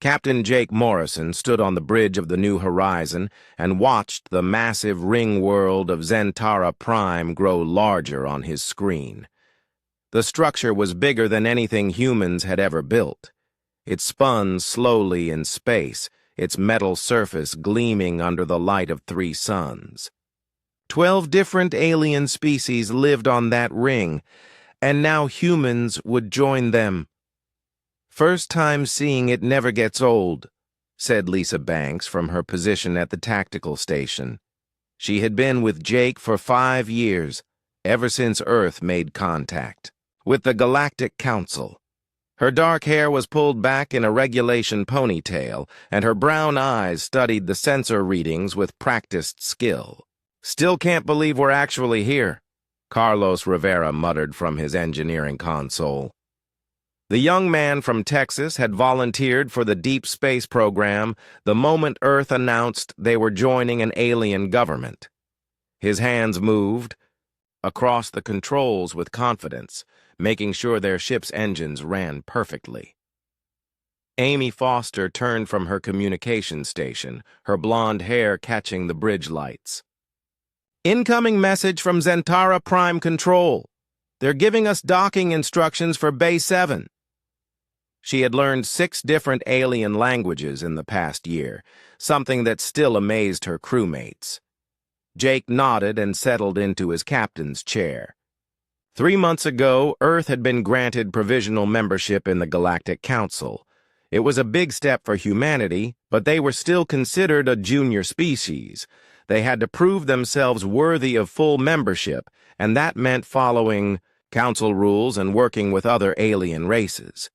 Captain Jake Morrison stood on the bridge of the New Horizon and watched the massive ring world of Zentara Prime grow larger on his screen. The structure was bigger than anything humans had ever built. It spun slowly in space, its metal surface gleaming under the light of 3 suns. 12 different alien species lived on that ring, and now humans would join them. "First time seeing it never gets old," said Lisa Banks from her position at the tactical station. She had been with Jake for 5 years, ever since Earth made contact with the Galactic Council. Her dark hair was pulled back in a regulation ponytail, and her brown eyes studied the sensor readings with practiced skill. "Still can't believe we're actually here," Carlos Rivera muttered from his engineering console. The young man from Texas had volunteered for the Deep Space program the moment Earth announced they were joining an alien government. His hands moved across the controls with confidence, making sure their ship's engines ran perfectly. Amy Foster turned from her communication station, her blonde hair catching the bridge lights. "Incoming message from Zentara Prime Control. They're giving us docking instructions for Bay 7. She had learned 6 different alien languages in the past year, something that still amazed her crewmates. Jake nodded and settled into his captain's chair. 3 months ago, Earth had been granted provisional membership in the Galactic Council. It was a big step for humanity, but they were still considered a junior species. They had to prove themselves worthy of full membership, and that meant following Council rules and working with other alien races.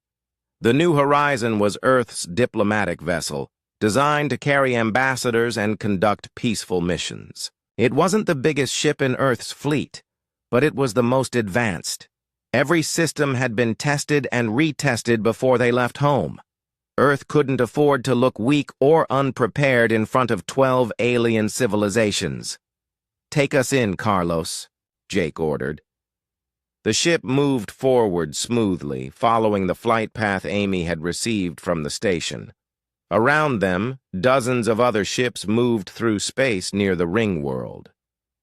The New Horizon was Earth's diplomatic vessel, designed to carry ambassadors and conduct peaceful missions. It wasn't the biggest ship in Earth's fleet, but it was the most advanced. Every system had been tested and retested before they left home. Earth couldn't afford to look weak or unprepared in front of 12 alien civilizations. "Take us in, Carlos," Jake ordered. The ship moved forward smoothly, following the flight path Amy had received from the station. Around them, dozens of other ships moved through space near the ring world.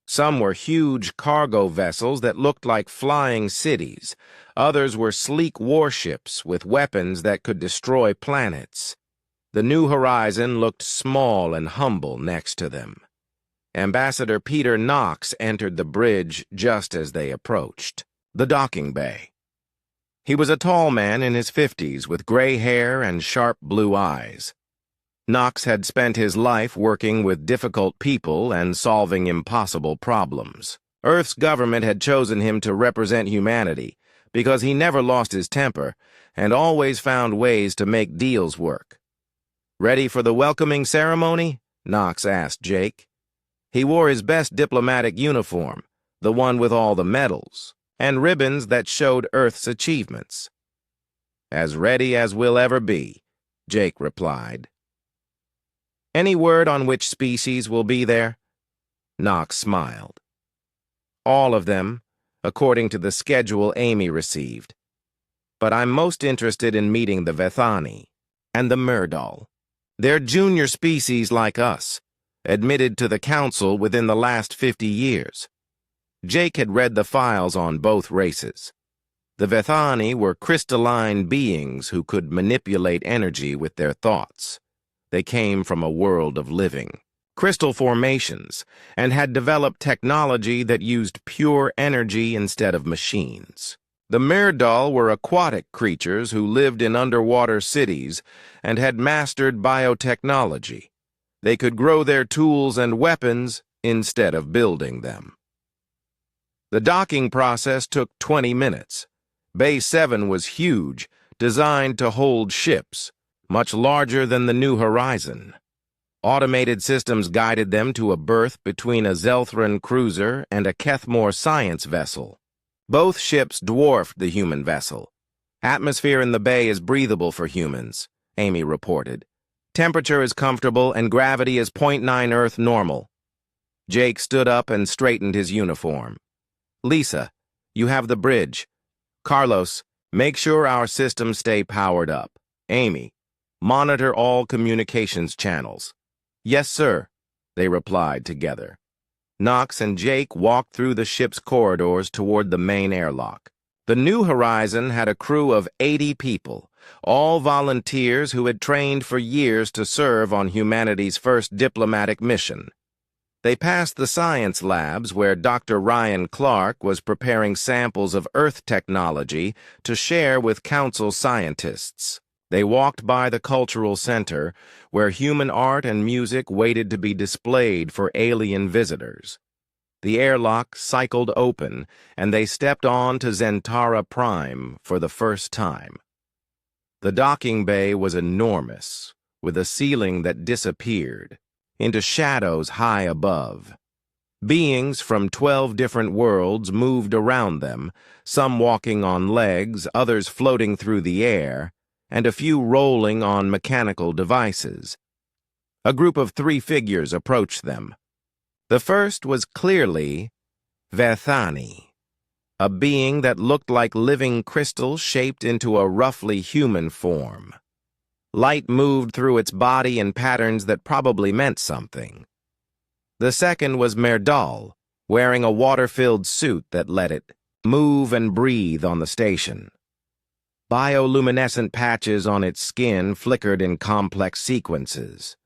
Some were huge cargo vessels that looked like flying cities. Others were sleek warships with weapons that could destroy planets. The New Horizon looked small and humble next to them. Ambassador Peter Knox entered the bridge just as they approached the docking bay. He was a tall man in his 50s with gray hair and sharp blue eyes. Knox had spent his life working with difficult people and solving impossible problems. Earth's government had chosen him to represent humanity because he never lost his temper and always found ways to make deals work. "Ready for the welcoming ceremony?" Knox asked Jake. He wore his best diplomatic uniform, the one with all the medals and ribbons that showed Earth's achievements. "As ready as we'll ever be," Jake replied. "Any word on which species will be there?" Knox smiled. "All of them, according to the schedule Amy received. But I'm most interested in meeting the Vethani and the Myrdal. They're junior species like us, admitted to the Council within the last 50 years. Jake had read the files on both races. The Vethani were crystalline beings who could manipulate energy with their thoughts. They came from a world of living crystal formations and had developed technology that used pure energy instead of machines. The Myrdal were aquatic creatures who lived in underwater cities and had mastered biotechnology. They could grow their tools and weapons instead of building them. The docking process took 20 minutes. Bay 7 was huge, designed to hold ships, much larger than the New Horizon. Automated systems guided them to a berth between a Zelthran cruiser and a Kethmore science vessel. Both ships dwarfed the human vessel. "Atmosphere in the bay is breathable for humans," Amy reported. "Temperature is comfortable and gravity is 0.9 Earth normal." Jake stood up and straightened his uniform. "Lisa, you have the bridge. Carlos, make sure our systems stay powered up. Amy, Monitor all communications channels." "Yes, sir," they replied together. Knox and Jake walked through the ship's corridors toward the main airlock. The New Horizon had a crew of 80 people, all volunteers who had trained for years to serve on humanity's first diplomatic mission. They passed the science labs where Dr. Ryan Clark was preparing samples of Earth technology to share with Council scientists. They walked by the cultural center, where human art and music waited to be displayed for alien visitors. The airlock cycled open, and they stepped on to Zentara Prime for the first time. The docking bay was enormous, with a ceiling that disappeared into shadows high above. Beings from 12 different worlds moved around them, some walking on legs, others floating through the air, and a few rolling on mechanical devices. A group of 3 figures approached them. The first was clearly Vethani, a being that looked like living crystal shaped into a roughly human form. Light moved through its body in patterns that probably meant something. The second was Merdal, wearing a water-filled suit that let it move and breathe on the station. Bioluminescent patches on its skin flickered in complex sequences.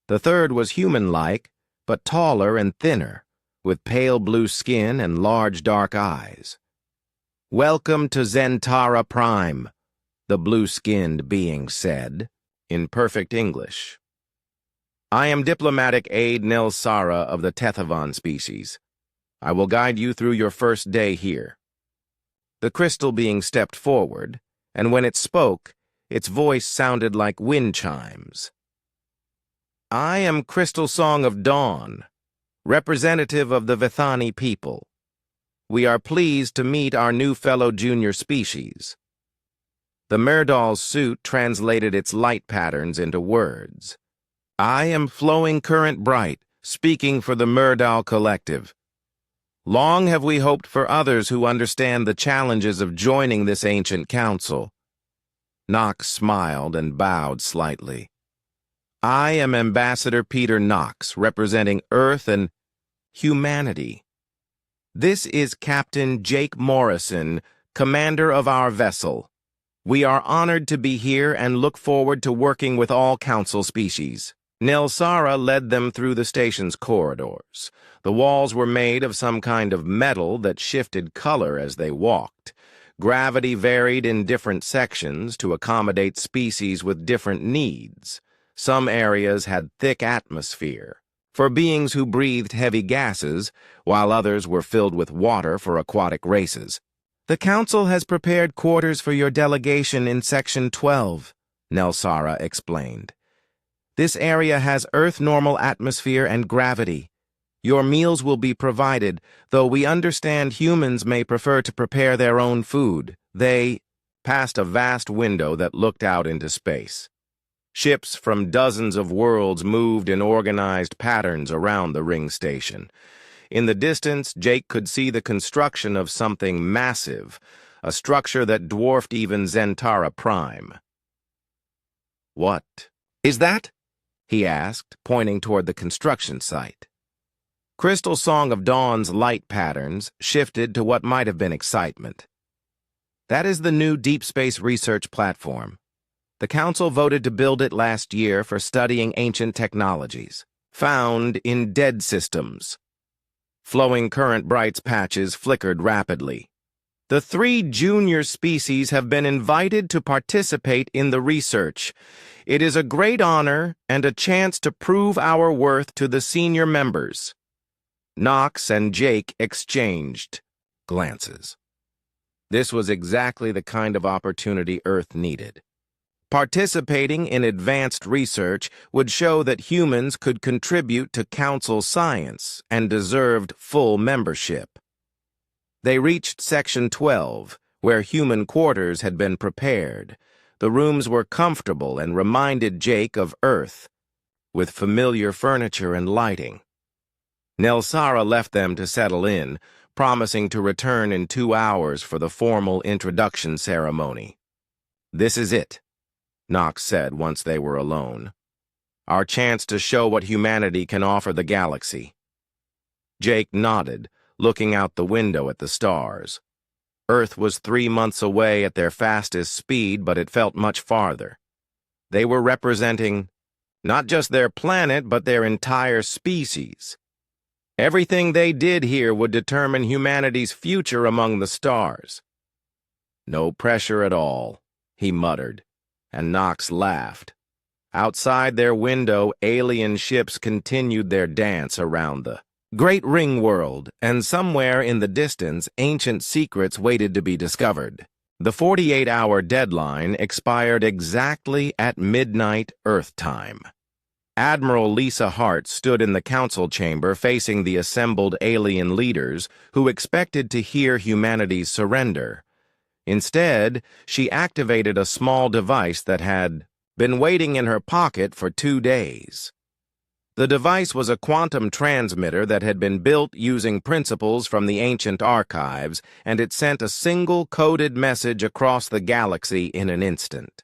The third was human-like, but taller and thinner, with pale blue skin and large dark eyes. "Welcome to Zentara Prime," the blue-skinned being said, in perfect English. "I am diplomatic aide Nel Sara of the Tethavan species. I will guide you through your first day here." The crystal being stepped forward, and when it spoke, its voice sounded like wind chimes. "I am Crystal Song of Dawn, representative of the Vethani people. We are pleased to meet our new fellow junior species." The Merdal's suit translated its light patterns into words. "I am Flowing Current Bright, speaking for the Merdal Collective. Long have we hoped for others who understand the challenges of joining this ancient council." Knox smiled and bowed slightly. "I am Ambassador Peter Knox, representing Earth and humanity. This is Captain Jake Morrison, commander of our vessel. We are honored to be here and look forward to working with all council species." Nelsara led them through the station's corridors. The walls were made of some kind of metal that shifted color as they walked. Gravity varied in different sections to accommodate species with different needs. Some areas had thick atmosphere for beings who breathed heavy gases, while others were filled with water for aquatic races. "The Council has prepared quarters for your delegation in Section 12, Nelsara explained. "This area has Earth-normal atmosphere and gravity. Your meals will be provided, though we understand humans may prefer to prepare their own food." They passed a vast window that looked out into space. Ships from dozens of worlds moved in organized patterns around the ring station. In the distance, Jake could see the construction of something massive, a structure that dwarfed even Zentara Prime. "What is that?" he asked, pointing toward the construction site. Crystal Song of Dawn's light patterns shifted to what might have been excitement. "That is the new deep space research platform. The Council voted to build it last year for studying ancient technologies found in dead systems." Flowing Current Bright's patches flickered rapidly. "The 3 junior species have been invited to participate in the research. It is a great honor and a chance to prove our worth to the senior members." Knox and Jake exchanged glances. This was exactly the kind of opportunity Earth needed. Participating in advanced research would show that humans could contribute to Council science and deserved full membership. They reached Section 12, where human quarters had been prepared. The rooms were comfortable and reminded Jake of Earth, with familiar furniture and lighting. Nelsara left them to settle in, promising to return in 2 hours for the formal introduction ceremony. "This is it," Knox said once they were alone. "Our chance to show what humanity can offer the galaxy." Jake nodded, looking out the window at the stars. Earth was 3 months away at their fastest speed, but it felt much farther. They were representing not just their planet, but their entire species. Everything they did here would determine humanity's future among the stars. "No pressure at all," he muttered, and Knox laughed. Outside their window, alien ships continued their dance around the great ring world, and somewhere in the distance, ancient secrets waited to be discovered. The 48-hour deadline expired exactly at midnight Earth time. Admiral Lisa Hart stood in the council chamber facing the assembled alien leaders who expected to hear humanity's surrender. Instead, she activated a small device that had been waiting in her pocket for 2 days. The device was a quantum transmitter that had been built using principles from the ancient archives, and it sent a single coded message across the galaxy in an instant.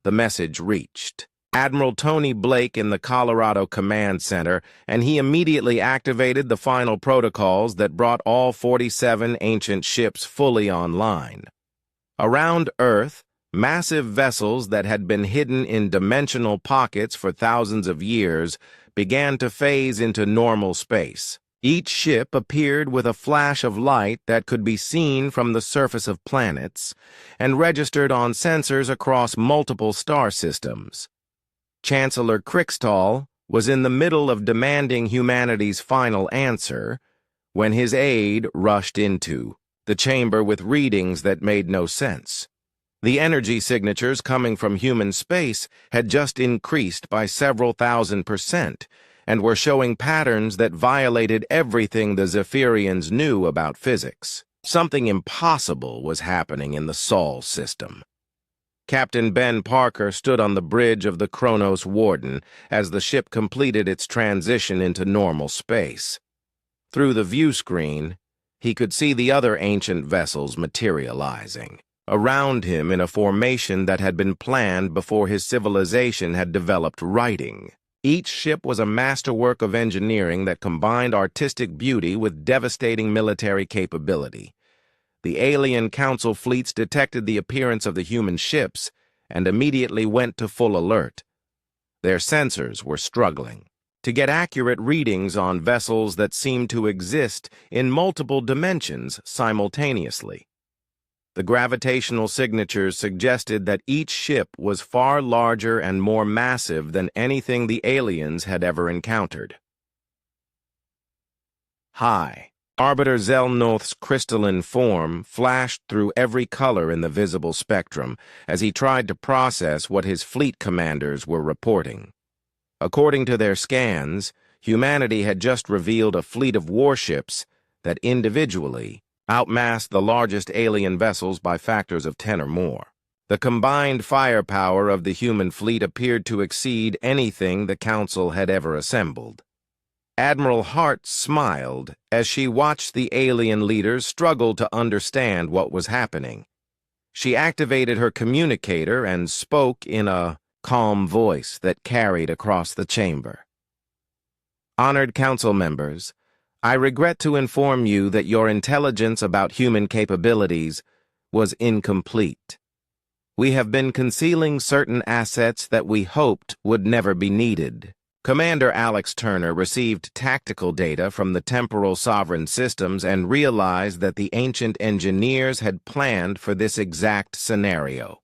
The message reached Admiral Tony Blake in the Colorado Command Center, and he immediately activated the final protocols that brought all 47 ancient ships fully online. Around Earth, massive vessels that had been hidden in dimensional pockets for thousands of years began to phase into normal space. Each ship appeared with a flash of light that could be seen from the surface of planets and registered on sensors across multiple star systems. Chancellor Krickstall was in the middle of demanding humanity's final answer when his aide rushed into the chamber with readings that made no sense. The energy signatures coming from human space had just increased by several thousand% and were showing patterns that violated everything the Zephyrians knew about physics. Something impossible was happening in the Sol system. Captain Ben Parker stood on the bridge of the Kronos Warden as the ship completed its transition into normal space. Through the view screen, he could see the other ancient vessels materializing around him in a formation that had been planned before his civilization had developed writing. Each ship was a masterwork of engineering that combined artistic beauty with devastating military capability. The alien council fleets detected the appearance of the human ships and immediately went to full alert. Their sensors were struggling to get accurate readings on vessels that seemed to exist in multiple dimensions simultaneously. The gravitational signatures suggested that each ship was far larger and more massive than anything the aliens had ever encountered. High. Arbiter Zelnoth's crystalline form flashed through every color in the visible spectrum as he tried to process what his fleet commanders were reporting. According to their scans, humanity had just revealed a fleet of warships that individually outmassed the largest alien vessels by factors of 10 or more. The combined firepower of the human fleet appeared to exceed anything the Council had ever assembled. Admiral Hart smiled as she watched the alien leaders struggle to understand what was happening. She activated her communicator and spoke in a calm voice that carried across the chamber. "Honored Council members, I regret to inform you that your intelligence about human capabilities was incomplete. We have been concealing certain assets that we hoped would never be needed." Commander Alex Turner received tactical data from the temporal sovereign systems and realized that the ancient engineers had planned for this exact scenario.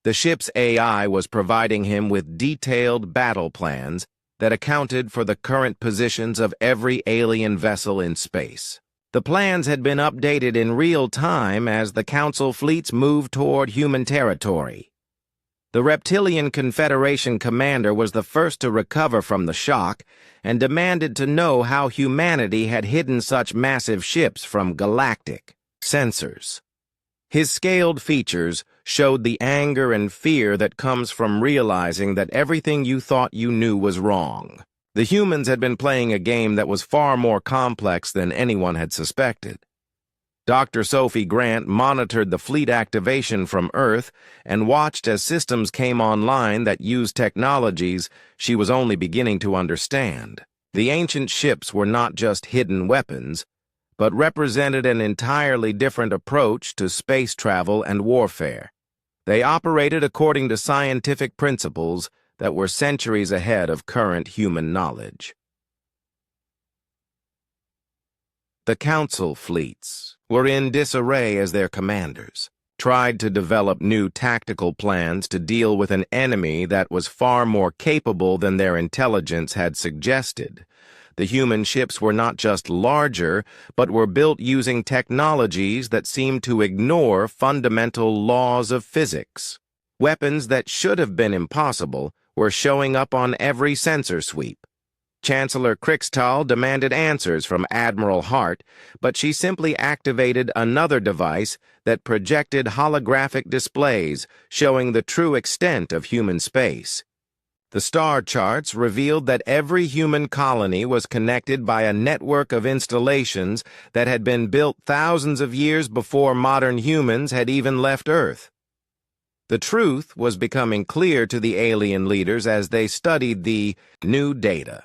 The ship's AI was providing him with detailed battle plans that accounted for the current positions of every alien vessel in space. The plans had been updated in real time as the Council fleets moved toward human territory. The Reptilian Confederation commander was the first to recover from the shock and demanded to know how humanity had hidden such massive ships from galactic sensors. His scaled features showed the anger and fear that comes from realizing that everything you thought you knew was wrong. The humans had been playing a game that was far more complex than anyone had suspected. Dr. Sophie Grant monitored the fleet activation from Earth and watched as systems came online that used technologies she was only beginning to understand. The ancient ships were not just hidden weapons, but represented an entirely different approach to space travel and warfare. They operated according to scientific principles that were centuries ahead of current human knowledge. The Council fleets were in disarray as their commanders tried to develop new tactical plans to deal with an enemy that was far more capable than their intelligence had suggested. The human ships were not just larger, but were built using technologies that seemed to ignore fundamental laws of physics. Weapons that should have been impossible were showing up on every sensor sweep. Chancellor Krixtal demanded answers from Admiral Hart, but she simply activated another device that projected holographic displays showing the true extent of human space. The star charts revealed that every human colony was connected by a network of installations that had been built thousands of years before modern humans had even left Earth. The truth was becoming clear to the alien leaders as they studied the new data.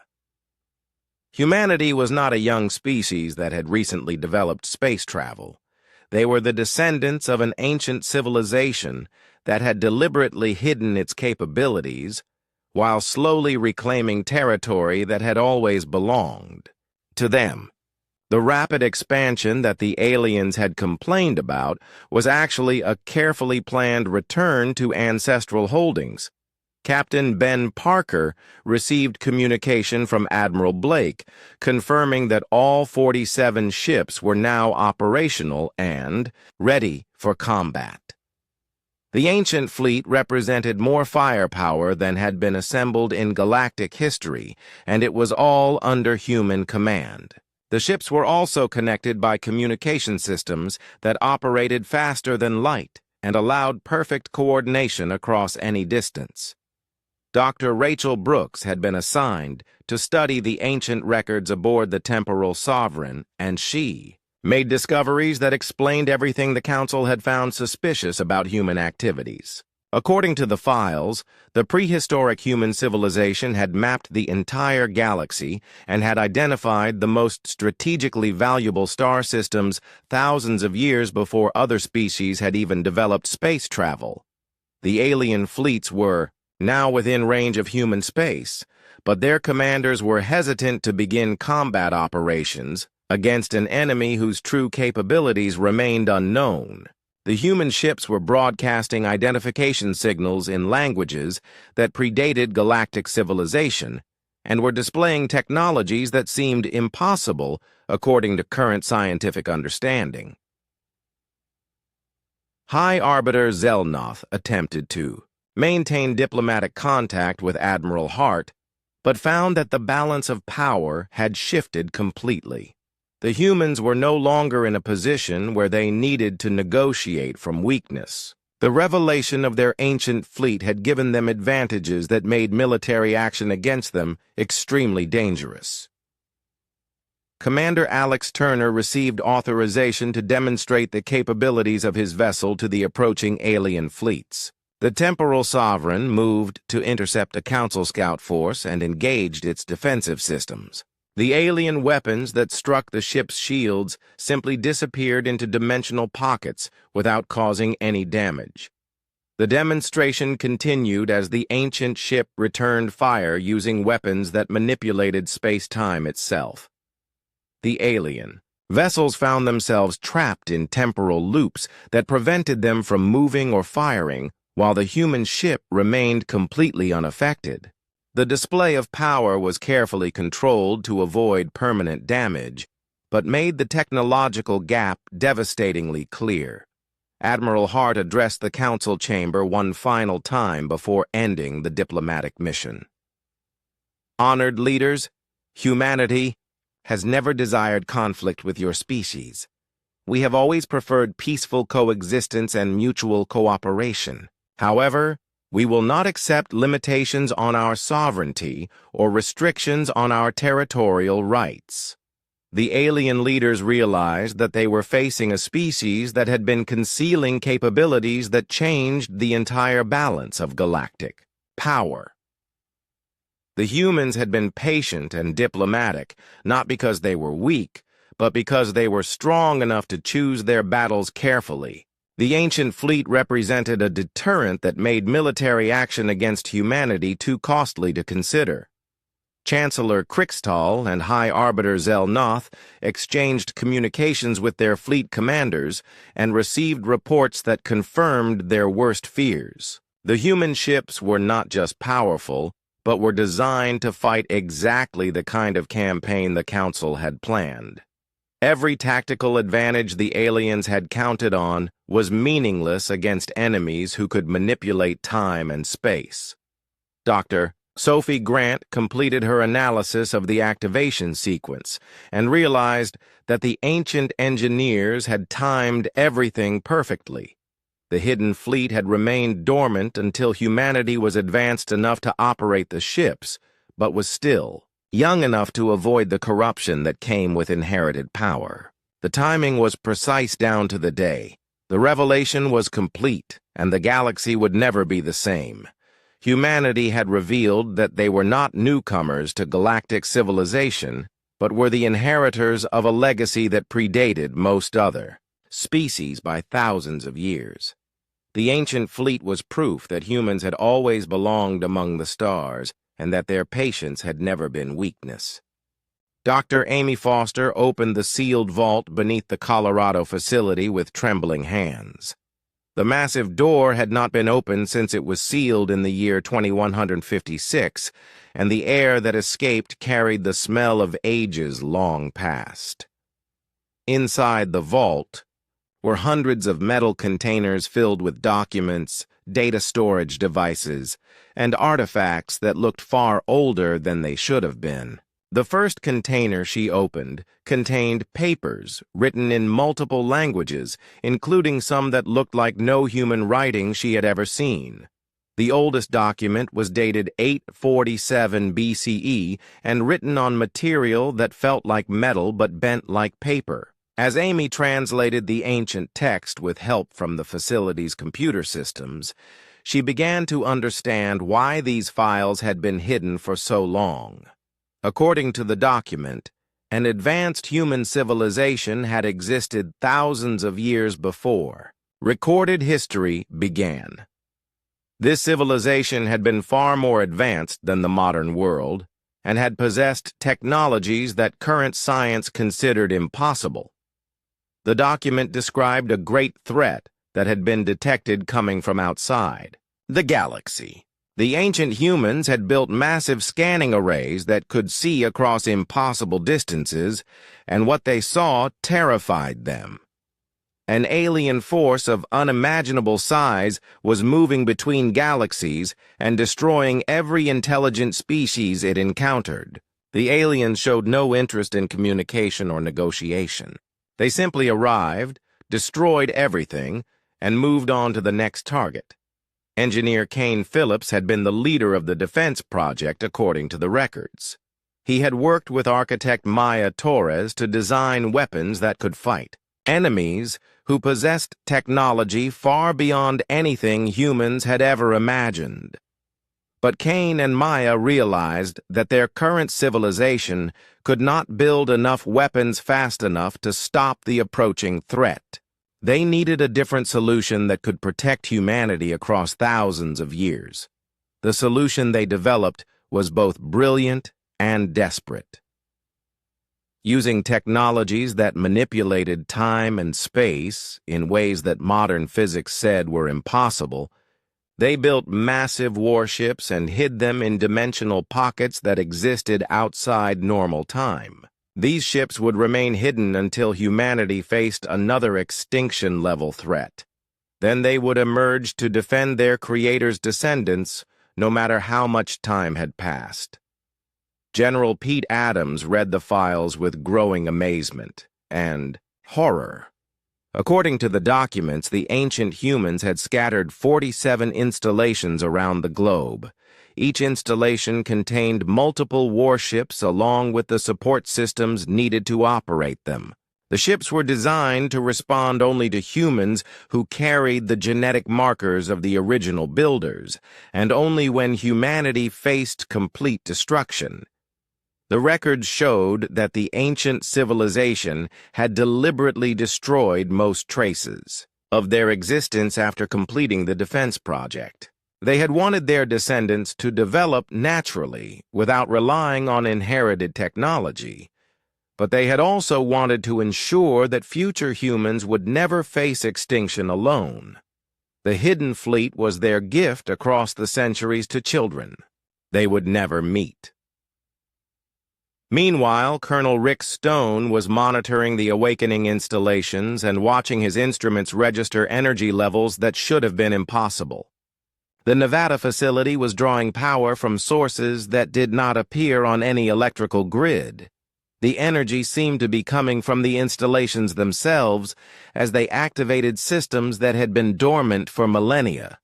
Humanity was not a young species that had recently developed space travel. They were the descendants of an ancient civilization that had deliberately hidden its capabilities while slowly reclaiming territory that had always belonged to them. The rapid expansion that the aliens had complained about was actually a carefully planned return to ancestral holdings. Captain Ben Parker received communication from Admiral Blake, confirming that all 47 ships were now operational and ready for combat. The ancient fleet represented more firepower than had been assembled in galactic history, and it was all under human command. The ships were also connected by communication systems that operated faster than light and allowed perfect coordination across any distance. Dr. Rachel Brooks had been assigned to study the ancient records aboard the Temporal Sovereign, and she made discoveries that explained everything the Council had found suspicious about human activities. According to the files, the prehistoric human civilization had mapped the entire galaxy and had identified the most strategically valuable star systems thousands of years before other species had even developed space travel. The alien fleets were now within range of human space, but their commanders were hesitant to begin combat operations against an enemy whose true capabilities remained unknown. The human ships were broadcasting identification signals in languages that predated galactic civilization and were displaying technologies that seemed impossible according to current scientific understanding. High Arbiter Zelnoth attempted to maintained diplomatic contact with Admiral Hart, but found that the balance of power had shifted completely. The humans were no longer in a position where they needed to negotiate from weakness. The revelation of their ancient fleet had given them advantages that made military action against them extremely dangerous. Commander Alex Turner received authorization to demonstrate the capabilities of his vessel to the approaching alien fleets. The Temporal Sovereign moved to intercept a Council scout force and engaged its defensive systems. The alien weapons that struck the ship's shields simply disappeared into dimensional pockets without causing any damage. The demonstration continued as the ancient ship returned fire using weapons that manipulated space-time itself. The alien vessels found themselves trapped in temporal loops that prevented them from moving or firing, while the human ship remained completely unaffected. The display of power was carefully controlled to avoid permanent damage, but made the technological gap devastatingly clear. Admiral Hart addressed the Council chamber one final time before ending the diplomatic mission. Honored leaders, humanity has never desired conflict with your species. We have always preferred peaceful coexistence and mutual cooperation. However, we will not accept limitations on our sovereignty or restrictions on our territorial rights. The alien leaders realized that they were facing a species that had been concealing capabilities that changed the entire balance of galactic power. The humans had been patient and diplomatic, not because they were weak, but because they were strong enough to choose their battles carefully. The ancient fleet represented a deterrent that made military action against humanity too costly to consider. Chancellor Krixtal and High Arbiter Zelnoth exchanged communications with their fleet commanders and received reports that confirmed their worst fears. The human ships were not just powerful, but were designed to fight exactly the kind of campaign the Council had planned. Every tactical advantage the aliens had counted on was meaningless against enemies who could manipulate time and space. Dr. Sophie Grant completed her analysis of the activation sequence and realized that the ancient engineers had timed everything perfectly. The hidden fleet had remained dormant until humanity was advanced enough to operate the ships, but was still young enough to avoid the corruption that came with inherited power. The timing was precise down to the day. The revelation was complete, and the galaxy would never be the same. Humanity had revealed that they were not newcomers to galactic civilization, but were the inheritors of a legacy that predated most other species by thousands of years. The ancient fleet was proof that humans had always belonged among the stars and that their patience had never been weakness. Dr. Amy Foster opened the sealed vault beneath the Colorado facility with trembling hands. The massive door had not been opened since it was sealed in the year 2156, and the air that escaped carried the smell of ages long past. Inside the vault were hundreds of metal containers filled with documents, data storage devices, and artifacts that looked far older than they should have been. The first container she opened contained papers written in multiple languages, including some that looked like no human writing she had ever seen. The oldest document was dated 847 BCE and written on material that felt like metal but bent like paper. As Amy translated the ancient text with help from the facility's computer systems, she began to understand why these files had been hidden for so long. According to the document, an advanced human civilization had existed thousands of years before. Recorded history began. This civilization had been far more advanced than the modern world and had possessed technologies that current science considered impossible. The document described a great threat that had been detected coming from outside the galaxy. The ancient humans had built massive scanning arrays that could see across impossible distances, and what they saw terrified them. An alien force of unimaginable size was moving between galaxies and destroying every intelligent species it encountered. The aliens showed no interest in communication or negotiation. They simply arrived, destroyed everything, and moved on to the next target. Engineer Kane Phillips had been the leader of the defense project according to the records. He had worked with architect Maya Torres to design weapons that could fight enemies who possessed technology far beyond anything humans had ever imagined. But Kane and Maya realized that their current civilization could not build enough weapons fast enough to stop the approaching threat. They needed a different solution that could protect humanity across thousands of years. The solution they developed was both brilliant and desperate. Using technologies that manipulated time and space in ways that modern physics said were impossible, they built massive warships and hid them in dimensional pockets that existed outside normal time. These ships would remain hidden until humanity faced another extinction-level threat. Then they would emerge to defend their creators' descendants, no matter how much time had passed. General Pete Adams read the files with growing amazement and horror. According to the documents, the ancient humans had scattered 47 installations around the globe, Each installation contained multiple warships along with the support systems needed to operate them. The ships were designed to respond only to humans who carried the genetic markers of the original builders, and only when humanity faced complete destruction. The records showed that the ancient civilization had deliberately destroyed most traces of their existence after completing the defense project. They had wanted their descendants to develop naturally without relying on inherited technology. But they had also wanted to ensure that future humans would never face extinction alone. The Hidden Fleet was their gift across the centuries to children they would never meet. Meanwhile, Colonel Rick Stone was monitoring the awakening installations and watching his instruments register energy levels that should have been impossible. The Nevada facility was drawing power from sources that did not appear on any electrical grid. The energy seemed to be coming from the installations themselves as they activated systems that had been dormant for millennia.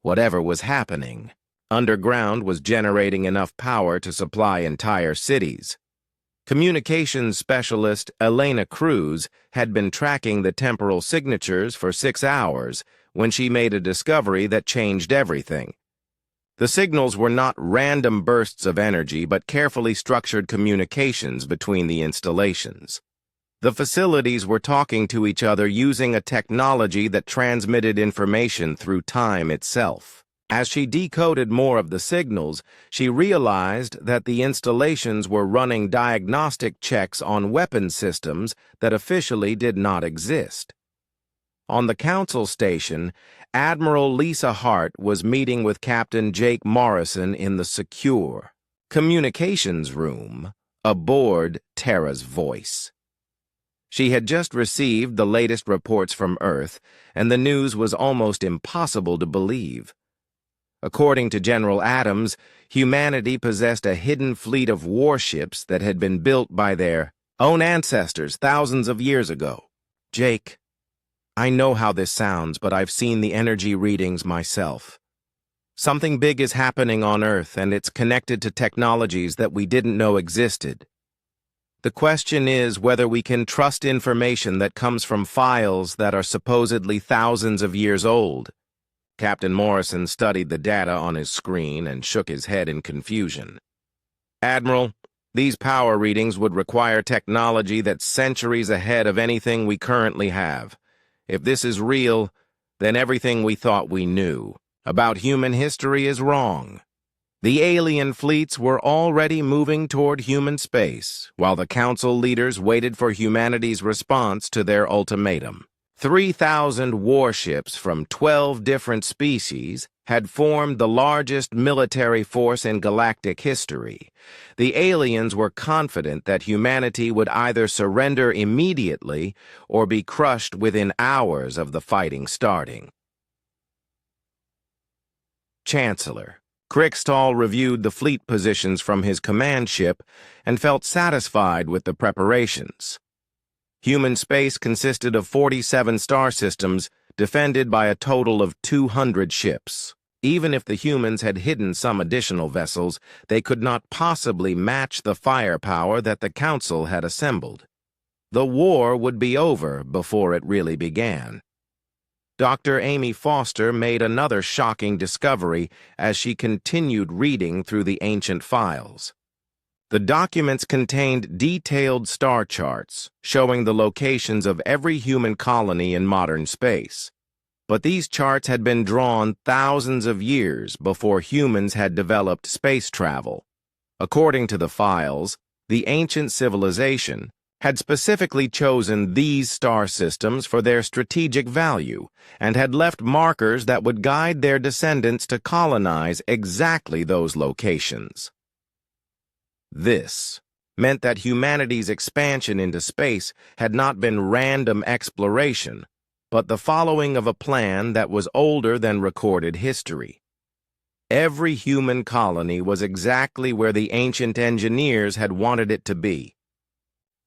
Whatever was happening, underground was generating enough power to supply entire cities. Communications specialist Elena Cruz had been tracking the temporal signatures for 6 hours when she made a discovery that changed everything. The signals were not random bursts of energy, but carefully structured communications between the installations. The facilities were talking to each other using a technology that transmitted information through time itself. As she decoded more of the signals, she realized that the installations were running diagnostic checks on weapon systems that officially did not exist. On the council station, Admiral Lisa Hart was meeting with Captain Jake Morrison in the secure communications room aboard Terra's Voice. She had just received the latest reports from Earth, and the news was almost impossible to believe. According to General Adams, humanity possessed a hidden fleet of warships that had been built by their own ancestors thousands of years ago. Jake, I know how this sounds, but I've seen the energy readings myself. Something big is happening on Earth, and it's connected to technologies that we didn't know existed. The question is whether we can trust information that comes from files that are supposedly thousands of years old. Captain Morrison studied the data on his screen and shook his head in confusion. Admiral, these power readings would require technology that's centuries ahead of anything we currently have. If this is real, then everything we thought we knew about human history is wrong. The alien fleets were already moving toward human space, while the council leaders waited for humanity's response to their ultimatum. 3,000 warships from 12 different species had formed the largest military force in galactic history. The aliens were confident that humanity would either surrender immediately or be crushed within hours of the fighting starting. Chancellor Krickstall reviewed the fleet positions from his command ship and felt satisfied with the preparations. Human space consisted of 47 star systems defended by a total of 200 ships. Even if the humans had hidden some additional vessels, they could not possibly match the firepower that the Council had assembled. The war would be over before it really began. Dr. Amy Foster made another shocking discovery as she continued reading through the ancient files. The documents contained detailed star charts showing the locations of every human colony in modern space. But these charts had been drawn thousands of years before humans had developed space travel. According to the files, the ancient civilization had specifically chosen these star systems for their strategic value and had left markers that would guide their descendants to colonize exactly those locations. This meant that humanity's expansion into space had not been random exploration, but the following of a plan that was older than recorded history. Every human colony was exactly where the ancient engineers had wanted it to be.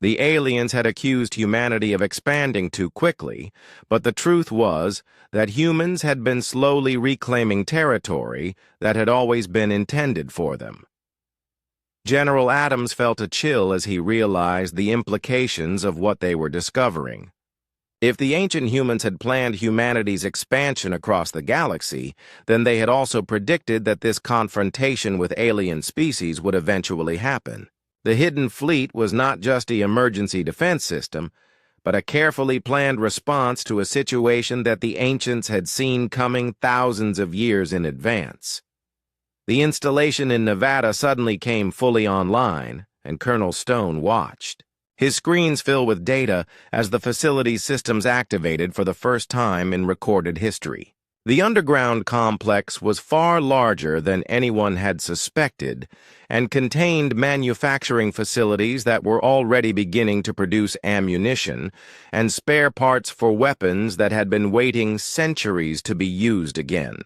The aliens had accused humanity of expanding too quickly, but the truth was that humans had been slowly reclaiming territory that had always been intended for them. General Adams felt a chill as he realized the implications of what they were discovering. If the ancient humans had planned humanity's expansion across the galaxy, then they had also predicted that this confrontation with alien species would eventually happen. The Hidden Fleet was not just an emergency defense system, but a carefully planned response to a situation that the ancients had seen coming thousands of years in advance. The installation in Nevada suddenly came fully online, and Colonel Stone watched. His screens fill with data as the facility's systems activated for the first time in recorded history. The underground complex was far larger than anyone had suspected and contained manufacturing facilities that were already beginning to produce ammunition and spare parts for weapons that had been waiting centuries to be used again.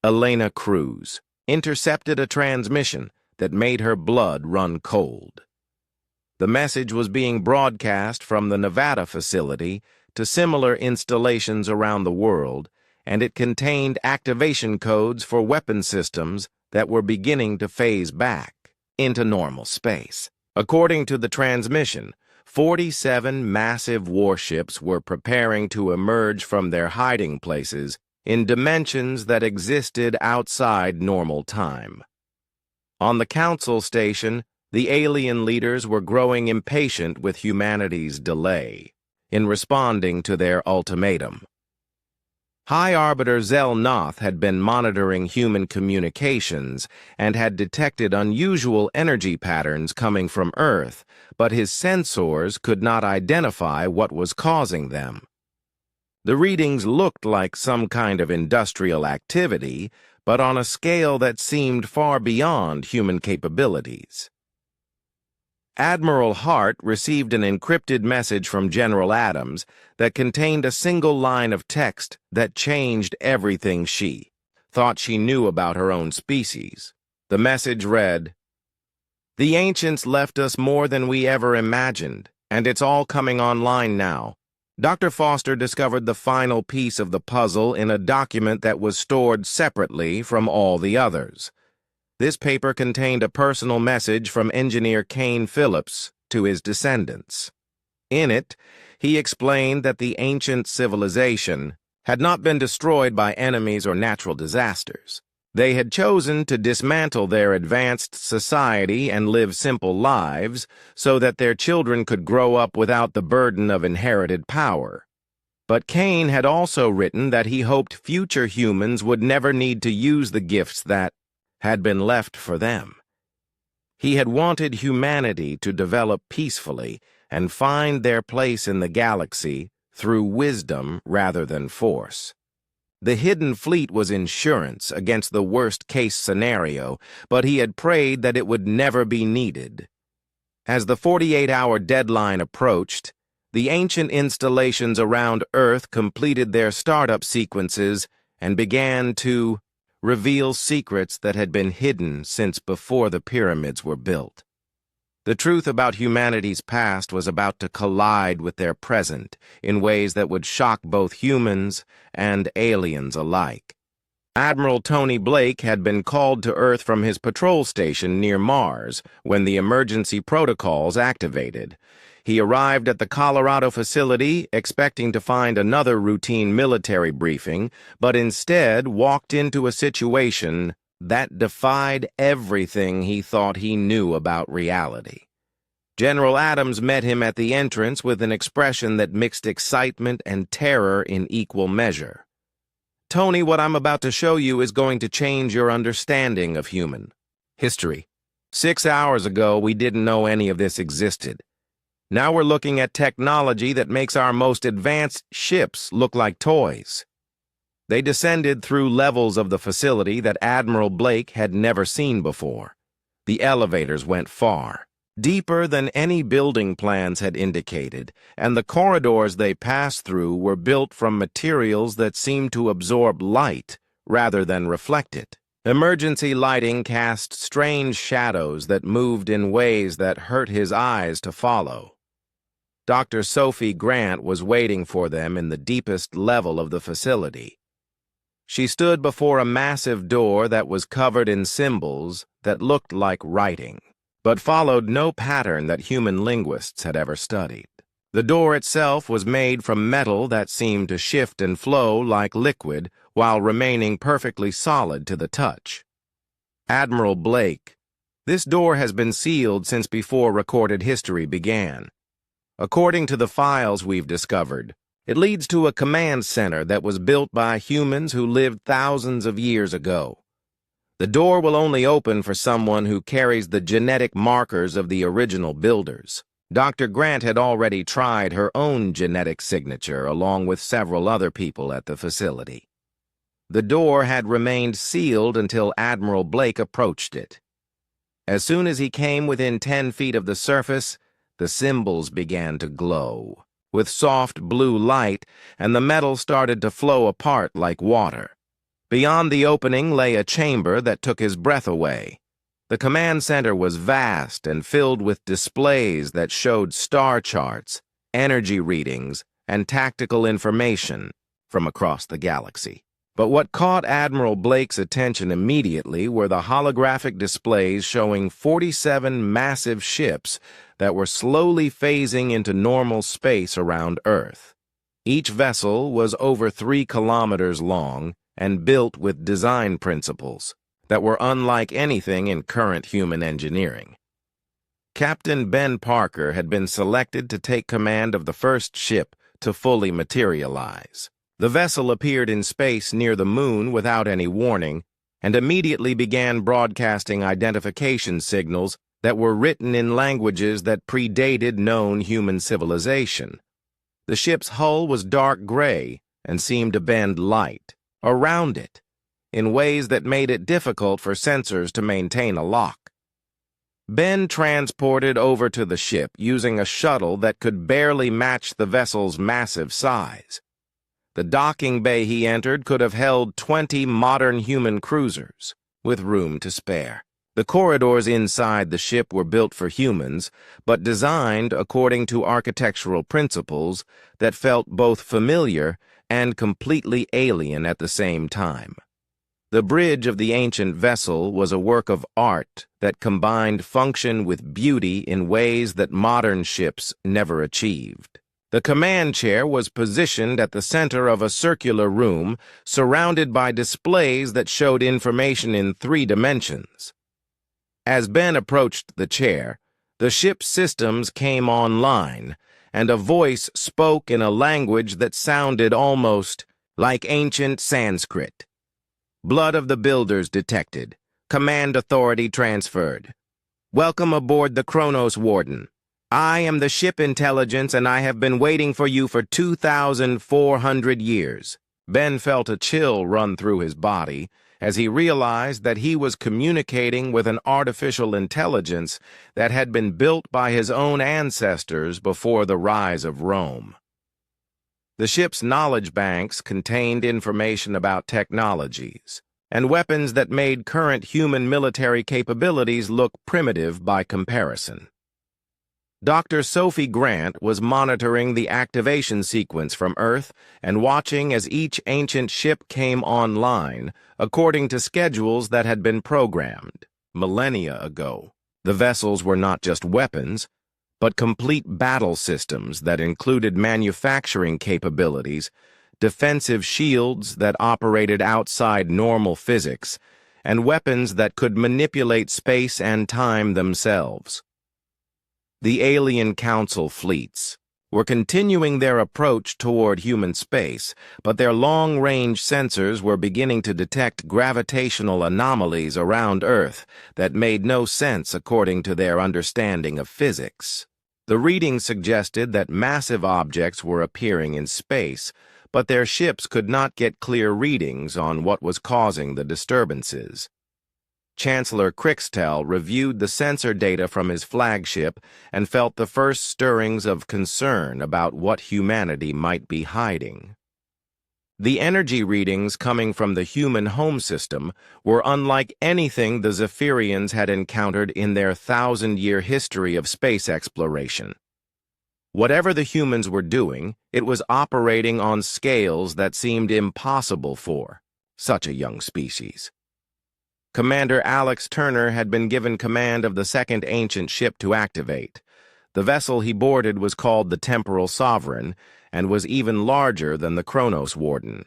Elena Cruz intercepted a transmission that made her blood run cold. The message was being broadcast from the Nevada facility to similar installations around the world, and it contained activation codes for weapon systems that were beginning to phase back into normal space. According to the transmission, 47 massive warships were preparing to emerge from their hiding places in dimensions that existed outside normal time. On the council station, the alien leaders were growing impatient with humanity's delay in responding to their ultimatum. High Arbiter Zell Noth had been monitoring human communications and had detected unusual energy patterns coming from Earth, but his sensors could not identify what was causing them. The readings looked like some kind of industrial activity, but on a scale that seemed far beyond human capabilities. Admiral Hart received an encrypted message from General Adams that contained a single line of text that changed everything she thought she knew about her own species. The message read, "The ancients left us more than we ever imagined, and it's all coming online now. Dr. Foster discovered the final piece of the puzzle in a document that was stored separately from all the others. This paper contained a personal message from engineer Kane Phillips to his descendants. In it, he explained that the ancient civilization had not been destroyed by enemies or natural disasters. They had chosen to dismantle their advanced society and live simple lives so that their children could grow up without the burden of inherited power. But Kane had also written that he hoped future humans would never need to use the gifts that had been left for them. He had wanted humanity to develop peacefully and find their place in the galaxy through wisdom rather than force. The Hidden Fleet was insurance against the worst-case scenario, but he had prayed that it would never be needed. As the 48-hour deadline approached, the ancient installations around Earth completed their startup sequences and began to reveal secrets that had been hidden since before the pyramids were built. The truth about humanity's past was about to collide with their present in ways that would shock both humans and aliens alike. Admiral Tony Blake had been called to Earth from his patrol station near Mars when the emergency protocols activated. He arrived at the Colorado facility expecting to find another routine military briefing, but instead walked into a situation that defied everything he thought he knew about reality. General Adams met him at the entrance with an expression that mixed excitement and terror in equal measure. "Tony, what I'm about to show you is going to change your understanding of human history. 6 hours ago, we didn't know any of this existed. Now we're looking at technology that makes our most advanced ships look like toys." They descended through levels of the facility that Admiral Blake had never seen before. The elevators went far, deeper than any building plans had indicated, and the corridors they passed through were built from materials that seemed to absorb light rather than reflect it. Emergency lighting cast strange shadows that moved in ways that hurt his eyes to follow. Dr. Sophie Grant was waiting for them in the deepest level of the facility. She stood before a massive door that was covered in symbols that looked like writing, but followed no pattern that human linguists had ever studied. The door itself was made from metal that seemed to shift and flow like liquid while remaining perfectly solid to the touch. Admiral Blake, this door has been sealed since before recorded history began. According to the files we've discovered, it leads to a command center that was built by humans who lived thousands of years ago. The door will only open for someone who carries the genetic markers of the original builders. Dr. Grant had already tried her own genetic signature along with several other people at the facility. The door had remained sealed until Admiral Blake approached it. As soon as he came within 10 feet of the surface, the symbols began to glow with soft blue light, and the metal started to flow apart like water. Beyond the opening lay a chamber that took his breath away. The command center was vast and filled with displays that showed star charts, energy readings, and tactical information from across the galaxy. But what caught Admiral Blake's attention immediately were the holographic displays showing 47 massive ships that were slowly phasing into normal space around Earth. Each vessel was over 3 kilometers long and built with design principles that were unlike anything in current human engineering. Captain Ben Parker had been selected to take command of the first ship to fully materialize. The vessel appeared in space near the moon without any warning and immediately began broadcasting identification signals that were written in languages that predated known human civilization. The ship's hull was dark gray and seemed to bend light around it in ways that made it difficult for sensors to maintain a lock. Ben transported over to the ship using a shuttle that could barely match the vessel's massive size. The docking bay he entered could have held 20 modern human cruisers, with room to spare. The corridors inside the ship were built for humans, but designed according to architectural principles that felt both familiar and completely alien at the same time. The bridge of the ancient vessel was a work of art that combined function with beauty in ways that modern ships never achieved. The command chair was positioned at the center of a circular room surrounded by displays that showed information in 3 dimensions. As Ben approached the chair, the ship's systems came online, and a voice spoke in a language that sounded almost like ancient Sanskrit. Blood of the builders detected. Command authority transferred. Welcome aboard the Kronos Warden. I am the ship intelligence, and I have been waiting for you for 2,400 years. Ben felt a chill run through his body as he realized that he was communicating with an artificial intelligence that had been built by his own ancestors before the rise of Rome. The ship's knowledge banks contained information about technologies and weapons that made current human military capabilities look primitive by comparison. Dr. Sophie Grant was monitoring the activation sequence from Earth and watching as each ancient ship came online according to schedules that had been programmed millennia ago. The vessels were not just weapons, but complete battle systems that included manufacturing capabilities, defensive shields that operated outside normal physics, and weapons that could manipulate space and time themselves. The alien council fleets were continuing their approach toward human space, but their long-range sensors were beginning to detect gravitational anomalies around Earth that made no sense according to their understanding of physics. The readings suggested that massive objects were appearing in space, but their ships could not get clear readings on what was causing the disturbances. Chancellor Crixtel reviewed the sensor data from his flagship and felt the first stirrings of concern about what humanity might be hiding. The energy readings coming from the human home system were unlike anything the Zephyrians had encountered in their thousand-year history of space exploration. Whatever the humans were doing, it was operating on scales that seemed impossible for such a young species. Commander Alex Turner had been given command of the second ancient ship to activate. The vessel he boarded was called the Temporal Sovereign and was even larger than the Kronos Warden.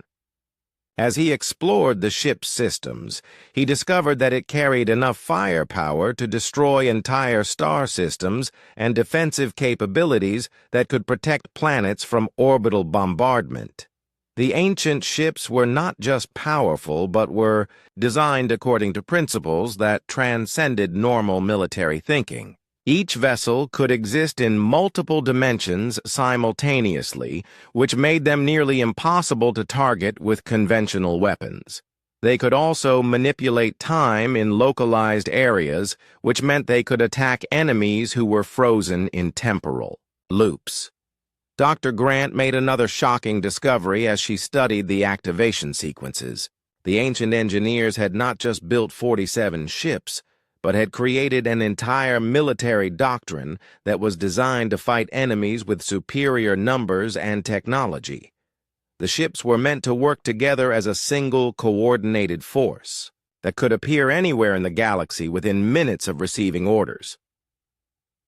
As he explored the ship's systems, he discovered that it carried enough firepower to destroy entire star systems and defensive capabilities that could protect planets from orbital bombardment. The ancient ships were not just powerful, but were designed according to principles that transcended normal military thinking. Each vessel could exist in multiple dimensions simultaneously, which made them nearly impossible to target with conventional weapons. They could also manipulate time in localized areas, which meant they could attack enemies who were frozen in temporal loops. Dr. Grant made another shocking discovery as she studied the activation sequences. The ancient engineers had not just built 47 ships, but had created an entire military doctrine that was designed to fight enemies with superior numbers and technology. The ships were meant to work together as a single coordinated force that could appear anywhere in the galaxy within minutes of receiving orders.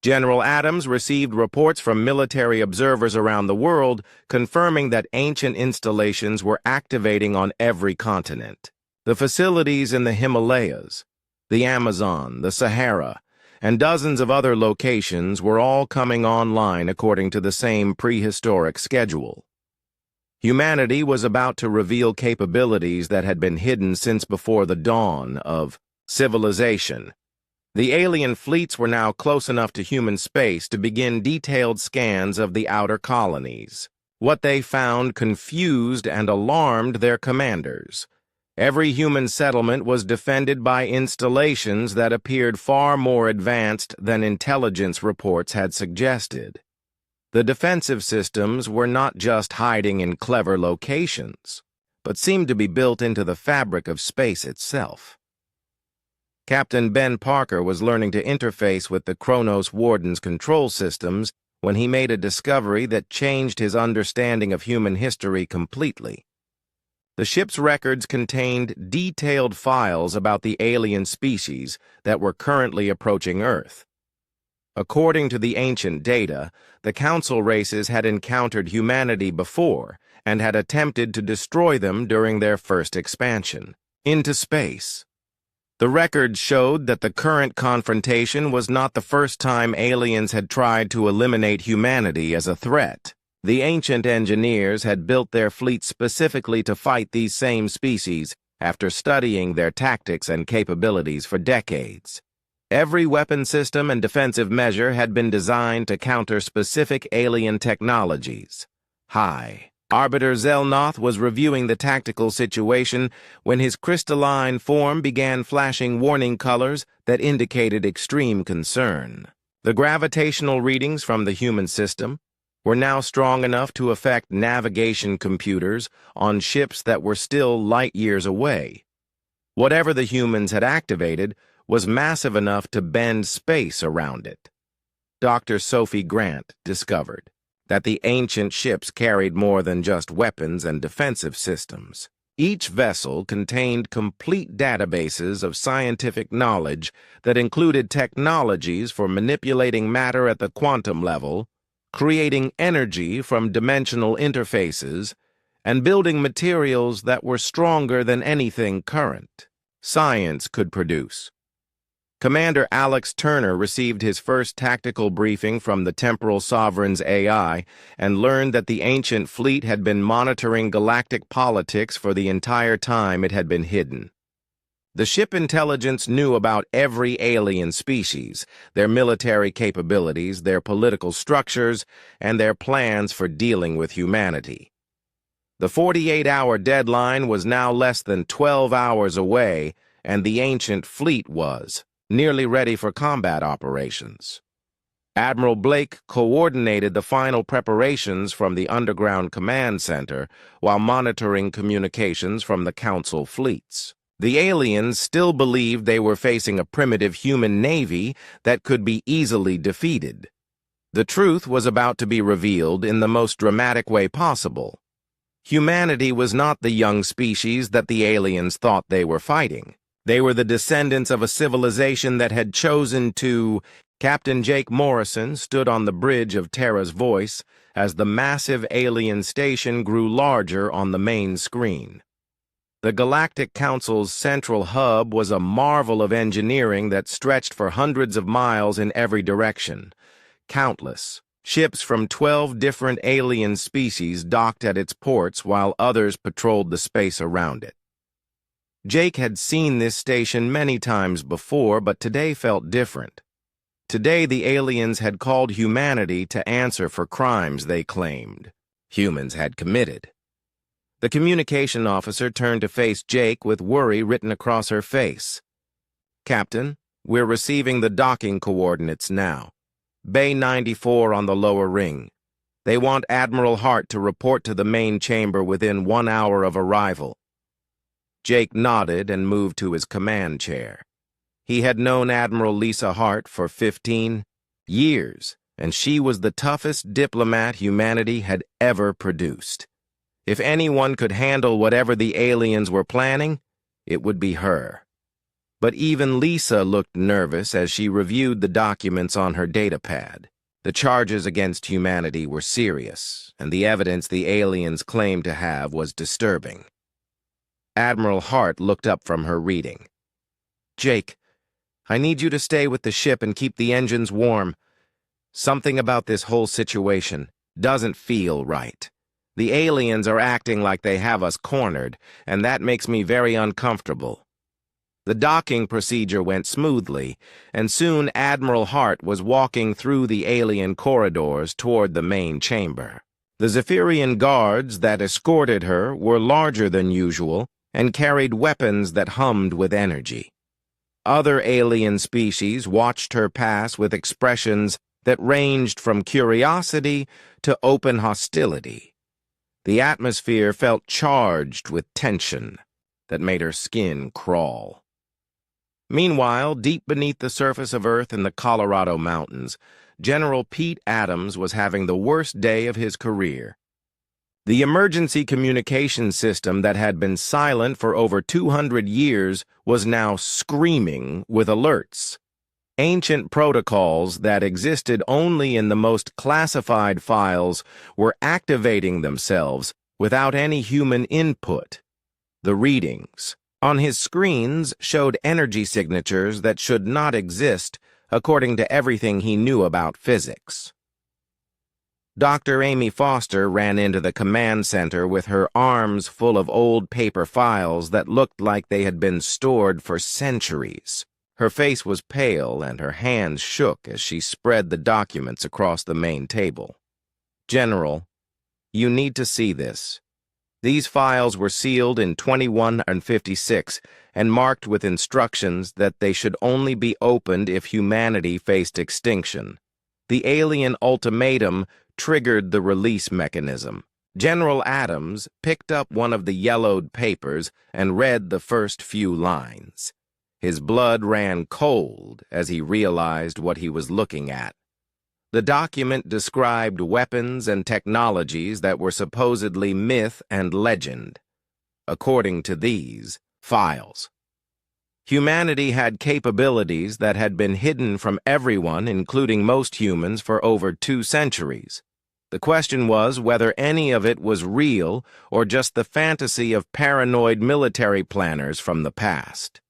General Adams received reports from military observers around the world confirming that ancient installations were activating on every continent. The facilities in the Himalayas, the Amazon, the Sahara, and dozens of other locations were all coming online according to the same prehistoric schedule. Humanity was about to reveal capabilities that had been hidden since before the dawn of civilization. The alien fleets were now close enough to human space to begin detailed scans of the outer colonies. What they found confused and alarmed their commanders. Every human settlement was defended by installations that appeared far more advanced than intelligence reports had suggested. The defensive systems were not just hiding in clever locations, but seemed to be built into the fabric of space itself. Captain Ben Parker was learning to interface with the Kronos Warden's control systems when he made a discovery that changed his understanding of human history completely. The ship's records contained detailed files about the alien species that were currently approaching Earth. According to the ancient data, the Council races had encountered humanity before and had attempted to destroy them during their first expansion into space. The records showed that the current confrontation was not the first time aliens had tried to eliminate humanity as a threat. The ancient engineers had built their fleet specifically to fight these same species after studying their tactics and capabilities for decades. Every weapon system and defensive measure had been designed to counter specific alien technologies. Arbiter Zelnoth was reviewing the tactical situation when his crystalline form began flashing warning colors that indicated extreme concern. The gravitational readings from the human system were now strong enough to affect navigation computers on ships that were still light years away. Whatever the humans had activated was massive enough to bend space around it. Dr. Sophie Grant discovered that the ancient ships carried more than just weapons and defensive systems. Each vessel contained complete databases of scientific knowledge that included technologies for manipulating matter at the quantum level, creating energy from dimensional interfaces, and building materials that were stronger than anything current science could produce. Commander Alex Turner received his first tactical briefing from the Temporal Sovereign's AI and learned that the ancient fleet had been monitoring galactic politics for the entire time it had been hidden. The ship intelligence knew about every alien species, their military capabilities, their political structures, and their plans for dealing with humanity. The 48-hour deadline was now less than 12 hours away, and the ancient fleet was nearly ready for combat operations. Admiral Blake coordinated the final preparations from the underground command center while monitoring communications from the Council fleets. The aliens still believed they were facing a primitive human navy that could be easily defeated. The truth was about to be revealed in the most dramatic way possible. Humanity was not the young species that the aliens thought they were fighting. They were the descendants of a civilization that had chosen to... Captain Jake Morrison stood on the bridge of Terra's Voice as the massive alien station grew larger on the main screen. The Galactic Council's central hub was a marvel of engineering that stretched for hundreds of miles in every direction. Countless ships from 12 different alien species docked at its ports while others patrolled the space around it. Jake had seen this station many times before, but today felt different. Today, the aliens had called humanity to answer for crimes they claimed humans had committed. The communication officer turned to face Jake with worry written across her face. "Captain, we're receiving the docking coordinates now. Bay 94 on the lower ring. They want Admiral Hart to report to the main chamber within 1 hour of arrival." Jake nodded and moved to his command chair. He had known Admiral Lisa Hart for 15 years, and she was the toughest diplomat humanity had ever produced. If anyone could handle whatever the aliens were planning, it would be her. But even Lisa looked nervous as she reviewed the documents on her datapad. The charges against humanity were serious, and the evidence the aliens claimed to have was disturbing. Admiral Hart looked up from her reading. "Jake, I need you to stay with the ship and keep the engines warm. Something about this whole situation doesn't feel right. The aliens are acting like they have us cornered, and that makes me very uncomfortable." The docking procedure went smoothly, and soon Admiral Hart was walking through the alien corridors toward the main chamber. The Zephyrian guards that escorted her were larger than usual and carried weapons that hummed with energy. Other alien species watched her pass with expressions that ranged from curiosity to open hostility. The atmosphere felt charged with tension that made her skin crawl. Meanwhile, deep beneath the surface of Earth in the Colorado mountains, General Pete Adams was having the worst day of his career. The emergency communication system that had been silent for over 200 years was now screaming with alerts. Ancient protocols that existed only in the most classified files were activating themselves without any human input. The readings on his screens showed energy signatures that should not exist according to everything he knew about physics. Dr. Amy Foster ran into the command center with her arms full of old paper files that looked like they had been stored for centuries. Her face was pale and her hands shook as she spread the documents across the main table. "General, you need to see this. These files were sealed in 21 and 56 and marked with instructions that they should only be opened if humanity faced extinction. The alien ultimatum triggered the release mechanism." General Adams picked up one of the yellowed papers and read the first few lines. His blood ran cold as he realized what he was looking at. The document described weapons and technologies that were supposedly myth and legend. According to these files, humanity had capabilities that had been hidden from everyone, including most humans, for over 2 centuries. The question was whether any of it was real or just the fantasy of paranoid military planners from the past.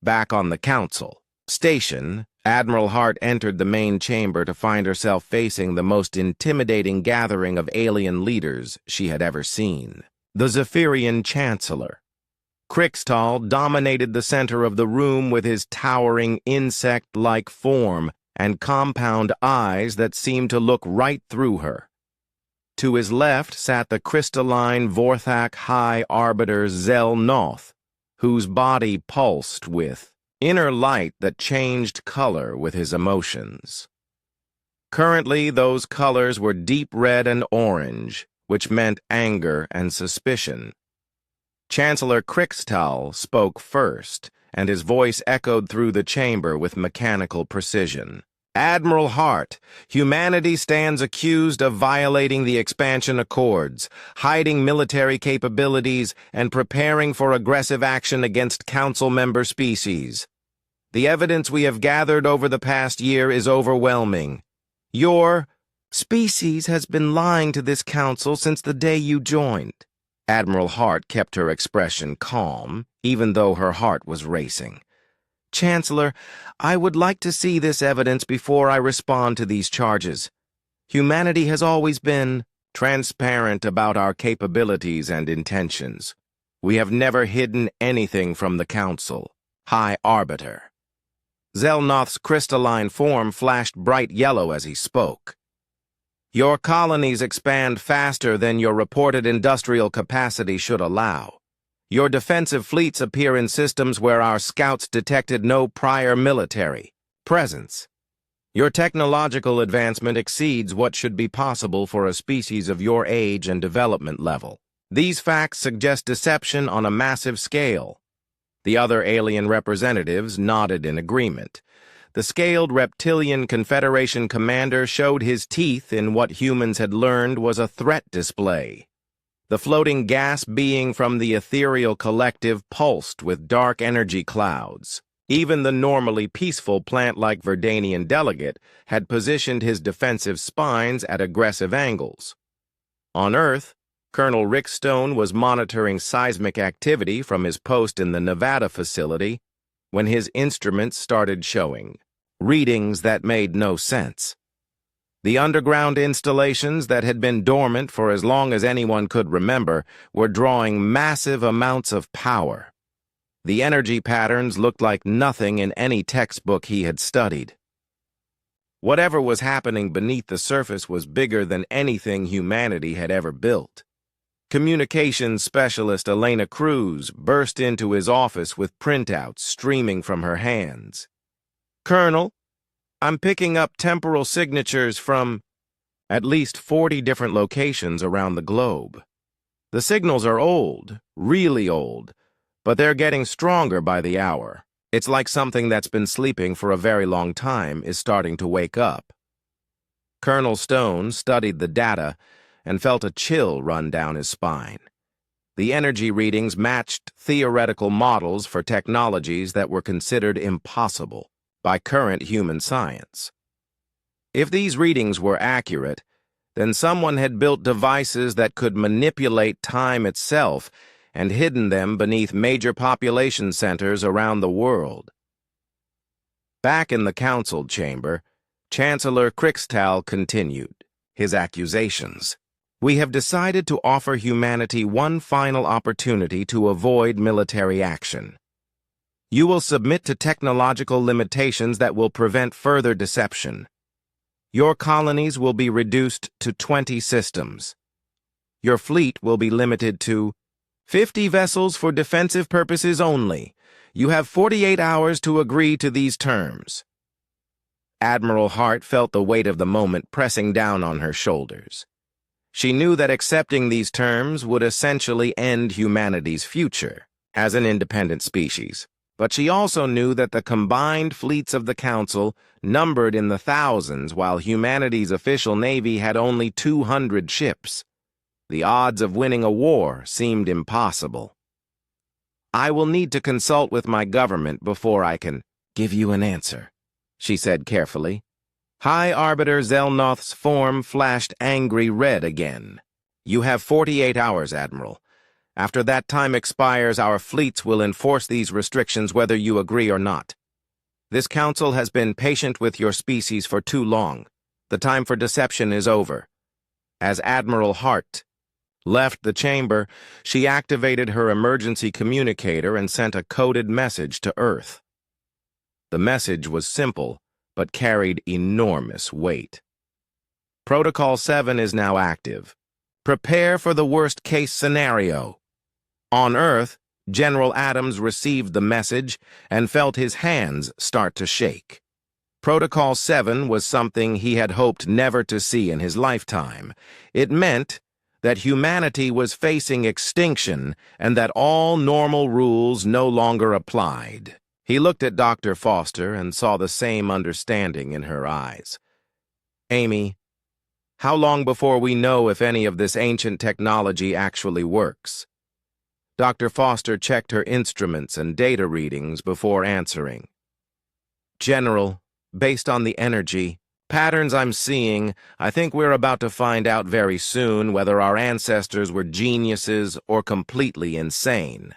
Back on the Council station, Admiral Hart entered the main chamber to find herself facing the most intimidating gathering of alien leaders she had ever seen. The Zephyrian Chancellor. Krixtal dominated the center of the room with his towering insect-like form and compound eyes that seemed to look right through her. To his left sat the crystalline Vorthak High Arbiter Zell Noth, whose body pulsed with inner light that changed color with his emotions. Currently, those colors were deep red and orange, which meant anger and suspicion. Chancellor Krixtal spoke first, and his voice echoed through the chamber with mechanical precision. Admiral Hart, humanity stands accused of violating the expansion accords, hiding military capabilities, and preparing for aggressive action against Council member species. The evidence we have gathered over the past year is overwhelming. Your species has been lying to this council since the day you joined. Admiral Hart kept her expression calm, even though her heart was racing. Chancellor, I would like to see this evidence before I respond to these charges. Humanity has always been transparent about our capabilities and intentions. We have never hidden anything from the Council. High Arbiter. Zelnoth's crystalline form flashed bright yellow as he spoke. Your colonies expand faster than your reported industrial capacity should allow. Your defensive fleets appear in systems where our scouts detected no prior military presence. Your technological advancement exceeds what should be possible for a species of your age and development level. These facts suggest deception on a massive scale. The other alien representatives nodded in agreement. The scaled reptilian Confederation commander showed his teeth in what humans had learned was a threat display. The floating gas being from the ethereal collective pulsed with dark energy clouds. Even the normally peaceful plant-like Verdanian delegate had positioned his defensive spines at aggressive angles. On Earth, Colonel Rick Stone was monitoring seismic activity from his post in the Nevada facility when his instruments started showing readings that made no sense. The underground installations that had been dormant for as long as anyone could remember were drawing massive amounts of power. The energy patterns looked like nothing in any textbook he had studied. Whatever was happening beneath the surface was bigger than anything humanity had ever built. Communications specialist Elena Cruz burst into his office with printouts streaming from her hands. Colonel, I'm picking up temporal signatures from at least 40 different locations around the globe. The signals are old, really old, but they're getting stronger by the hour. It's like something that's been sleeping for a very long time is starting to wake up. Colonel Stone studied the data and felt a chill run down his spine. The energy readings matched theoretical models for technologies that were considered impossible by current human science. If these readings were accurate, then someone had built devices that could manipulate time itself and hidden them beneath major population centers around the world. Back in the council chamber, Chancellor Krixtal continued his accusations. We have decided to offer humanity one final opportunity to avoid military action. You will submit to technological limitations that will prevent further deception. Your colonies will be reduced to 20 systems. Your fleet will be limited to 50 vessels for defensive purposes only. You have 48 hours to agree to these terms. Admiral Hart felt the weight of the moment pressing down on her shoulders. She knew that accepting these terms would essentially end humanity's future as an independent species. But she also knew that the combined fleets of the Council numbered in the thousands, while humanity's official navy had only 200 ships. The odds of winning a war seemed impossible. I will need to consult with my government before I can give you an answer, she said carefully. High Arbiter Zelnoth's form flashed angry red again. You have 48 hours, Admiral. After that time expires, our fleets will enforce these restrictions whether you agree or not. This council has been patient with your species for too long. The time for deception is over. As Admiral Hart left the chamber, she activated her emergency communicator and sent a coded message to Earth. The message was simple, but carried enormous weight. Protocol 7 is now active. Prepare for the worst-case scenario. On Earth, General Adams received the message and felt his hands start to shake. Protocol 7 was something he had hoped never to see in his lifetime. It meant that humanity was facing extinction and that all normal rules no longer applied. He looked at Dr. Foster and saw the same understanding in her eyes. Amy, how long before we know if any of this ancient technology actually works? Dr. Foster checked her instruments and data readings before answering. General, based on the energy patterns I'm seeing, I think we're about to find out very soon whether our ancestors were geniuses or completely insane.